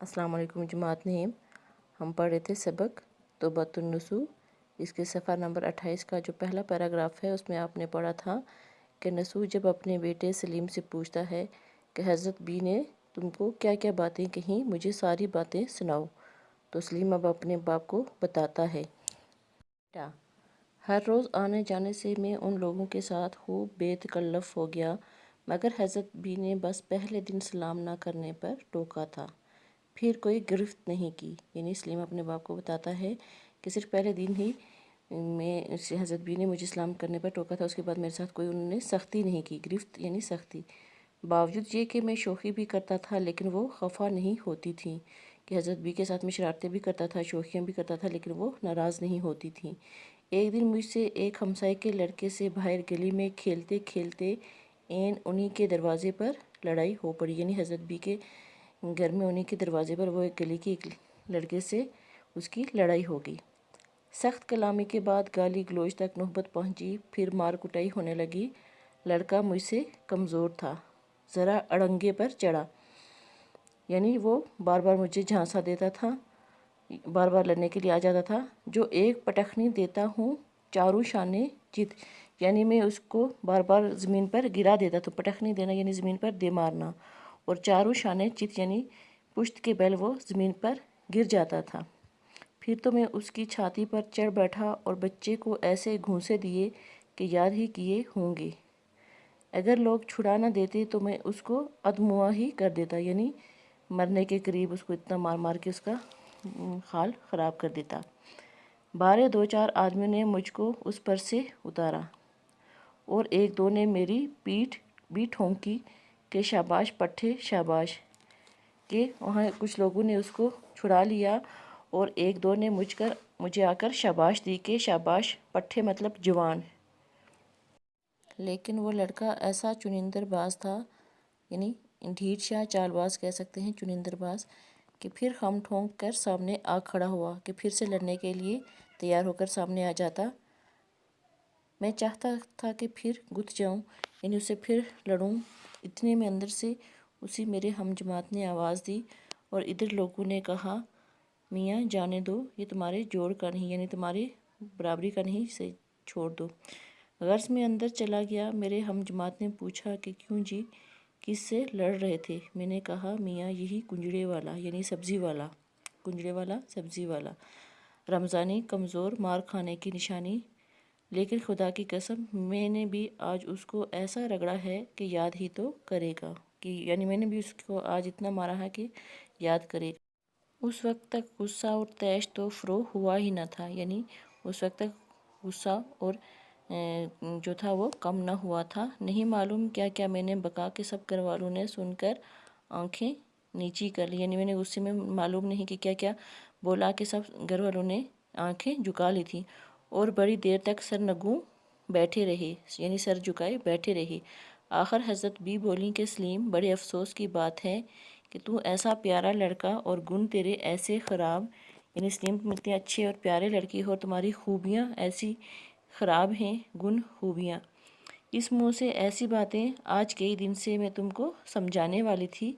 अस्सलाम वालेकुम जमात नेम। हम पढ़ रहे थे सबक तौबतुन नसूह। इसके सफ़ा नंबर 28 का जो पहला पैराग्राफ है उसमें आपने पढ़ा था कि नसूह जब अपने बेटे सलीम से पूछता है कि हज़रत बी ने तुमको क्या क्या बातें कहीं, मुझे सारी बातें सुनाओ। तो सलीम अब अपने बाप को बताता है, बेटा हर रोज़ आने जाने से मैं उन लोगों के साथ खूब बेतकल्लफ़ हो गया, मगर हज़रत बी ने बस पहले दिन सलाम ना करने पर टोका था, फिर कोई गिरफ्त नहीं की। यानी सलीम अपने बाप को बताता है कि सिर्फ पहले दिन ही मैं हज़रत बी ने मुझे सलाम करने पर टोका था, उसके बाद मेरे साथ कोई उन्होंने सख्ती नहीं की। गिरफ्त यानी सख्ती। बावजूद ये कि मैं शोखी भी करता था लेकिन वो खफा नहीं होती थी, कि हज़रत बी के साथ मैं शरारतें भी करता था, शोखियाँ भी करता था, लेकिन वो नाराज़ नहीं होती थी। एक दिन मुझसे एक हमसाए के लड़के से बाहर गली में खेलते खेलते एन उन्हीं के दरवाज़े पर लड़ाई हो पड़ी। यानी हज़रत बी के घर में उन्हीं के दरवाज़े पर वो एक गली के एक लड़के से उसकी लड़ाई हो गई। सख्त कलामी के बाद गाली गलोच तक नौबत पहुंची, फिर मार कुटाई होने लगी। लड़का मुझसे कमज़ोर था, ज़रा अड़ंगे पर चढ़ा, यानी वो बार बार मुझे झांसा देता था, बार बार लड़ने के लिए आ जाता था। जो एक पटखनी देता हूँ चारों शाने चित, यानी मैं उसको बार बार ज़मीन पर गिरा देता था। पटखनी देना यानी ज़मीन पर दे मारना, और चारों शाने चित यानी पुश्त के बल वो ज़मीन पर गिर जाता था। फिर तो मैं उसकी छाती पर चढ़ बैठा और बच्चे को ऐसे घूंसे दिए कि याद ही किए होंगे। अगर लोग छुड़ा न देते तो मैं उसको अधमुआ ही कर देता, यानी मरने के करीब उसको इतना मार मार के उसका हाल ख़राब कर देता। बारह दो चार आदमियों ने मुझको उस पर से उतारा और एक दो ने मेरी पीठ भी ठोंकी कि शाबाश पट्टे शाबाश। के वहाँ कुछ लोगों ने उसको छुड़ा लिया और एक दो ने मुझे आकर शाबाश दी कि शाबाश पट्टे मतलब जवान। लेकिन वो लड़का ऐसा चुनिंदरबाज था, यानी ढीठ शाह चालबाज कह सकते हैं, चुनिंदरबाज, कि फिर हम ठोंक कर सामने आ खड़ा हुआ, कि फिर से लड़ने के लिए तैयार होकर सामने आ जाता। मैं चाहता था कि फिर गुथ जाऊं, यानी उससे फिर लड़ूं। इतने में अंदर से उसी मेरे हम जमात ने आवाज़ दी और इधर लोगों ने कहा, मियाँ जाने दो, ये तुम्हारे जोड़ का नहीं, यानी तुम्हारी बराबरी का नहीं, से छोड़ दो। गर्ज में अंदर चला गया। मेरे हम जमात ने पूछा कि क्यों जी, किससे लड़ रहे थे? मैंने कहा, मियाँ यही कुंजड़े वाला, यानी सब्ज़ी वाला, कुंजड़े वाला सब्ज़ी वाला, रमज़ानी कमज़ोर मार खाने की निशानी। लेकिन खुदा की कसम मैंने भी आज उसको ऐसा रगड़ा है कि याद ही तो करेगा, कि यानी मैंने भी उसको आज इतना मारा है कि याद करेगा। उस वक्त तक गुस्सा और तैश तो फ़रो हुआ ही न था, यानी उस वक्त तक गुस्सा और जो था वो कम ना हुआ था। नहीं मालूम क्या क्या मैंने बका के सब घर वालों ने सुनकर आंखें नीची कर ली, यानी मैंने गुस्से में मालूम नहीं कि क्या क्या बोला कि सब घर वालों ने आंखें झुका ली थी और बड़ी देर तक सरनगू बैठे रहे, यानी सर झुकाए बैठे रहे। आखिर हज़रत बी बोली कि सलीम, बड़े अफसोस की बात है कि तू ऐसा प्यारा लड़का और गुण तेरे ऐसे ख़राब, यानी सलीम तुम इतने अच्छे और प्यारे लड़की हो, तुम्हारी खूबियाँ ऐसी ख़राब हैं, गुण खूबियाँ। इस मुँह से ऐसी बातें आज कई दिन से मैं तुमको समझाने वाली थी,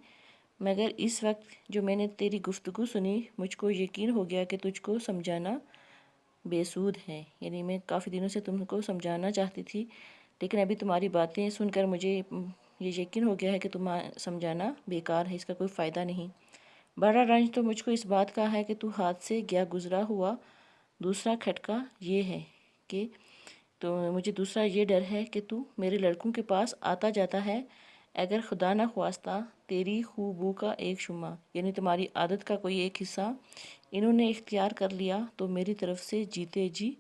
मगर इस वक्त जो मैंने तेरी गुफ्तगू सुनी मुझको यकीन हो गया कि तुझको समझाना बेसूद है। यानी मैं काफ़ी दिनों से तुमको समझाना चाहती थी, लेकिन अभी तुम्हारी बातें सुनकर मुझे ये यकीन हो गया है कि तुम समझाना बेकार है, इसका कोई फ़ायदा नहीं। बड़ा रंज तो मुझको इस बात का है कि तू हाथ से गया गुज़रा हुआ। दूसरा खटका ये है कि तो मुझे दूसरा ये डर है कि तू मेरे लड़कों के पास आता जाता है। अगर खुदा न ख्वास्ता तेरी खूबू का एक शुमा, यानी तुम्हारी आदत का कोई एक हिस्सा इन्होंने इख्तियार कर लिया तो मेरी तरफ से जीते जी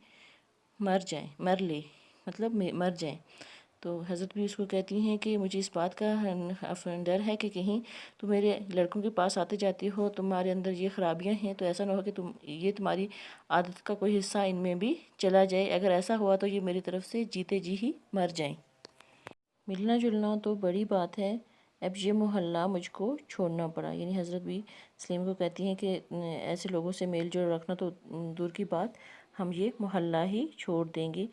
मर ले, मतलब मर जाए। तो हज़रत भी उसको कहती हैं कि मुझे इस बात का डर है कि कहीं तुम मेरे लड़कों के पास आते जाते हो, तुम्हारे अंदर ये ख़राबियाँ हैं, तो ऐसा ना हो कि तुम्हारी आदत का कोई हिस्सा इनमें भी चला जाए। अगर ऐसा हुआ तो ये मेरी तरफ से जीते जी ही मर जाएं। मिलना जुलना तो बड़ी बात है, अब ये मोहल्ला मुझको छोड़ना पड़ा। यानी हज़रत भी सलीम को कहती हैं कि ऐसे लोगों से मेल जोल रखना तो दूर की बात, हम ये मोहल्ला ही छोड़ देंगे।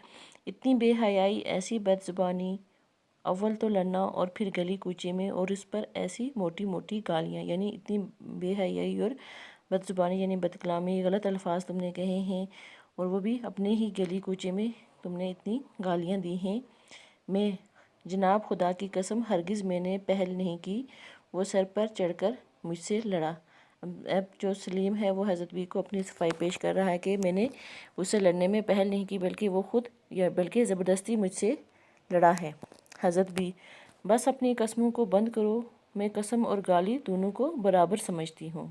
इतनी बेहयाई, ऐसी बदज़ुबानी اول تو لڑنا اور پھر گلی کوچے میں، اور اس پر ایسی موٹی موٹی گالیاں، یعنی اتنی بے حیائی اور بد زبانی یعنی بد کلامی، غلط الفاظ تم نے کہے ہیں، اور وہ بھی اپنے ہی گلی کوچے میں تم نے اتنی گالیاں دی ہیں۔ میں جناب خدا کی قسم ہرگز میں نے پہل نہیں کی۔ وہ سر پر چڑھ کر مجھ سے لڑا۔ اب جو سلیم ہے وہ حضرت بی کو اپنی صفائی پیش کر رہا ہے کہ میں نے اس سے لڑنے میں پہل نہیں کی، بلکہ وہ خود بلکہ زبردستی مجھ سے لڑا ہے۔ حضرت بی: بس اپنی قسموں کو بند کرو، میں قسم اور گالی دونوں کو برابر سمجھتی ہوں۔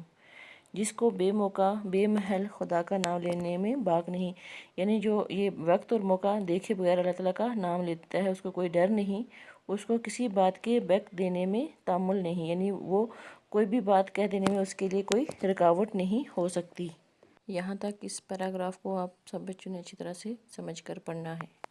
جس کو بے موقع بے محل خدا کا نام لینے میں باک نہیں، یعنی جو یہ وقت اور موقع دیکھے بغیر اللہ تعالیٰ کا نام لیتا ہے، اس کو کوئی ڈر نہیں، اس کو کسی بات کے وقت دینے میں تامل نہیں، یعنی وہ کوئی بھی بات کہہ دینے میں اس کے لیے کوئی رکاوٹ نہیں ہو سکتی۔ یہاں تک اس پیراگراف کو آپ سب بچوں نے اچھی طرح سے سمجھ کر پڑھنا ہے۔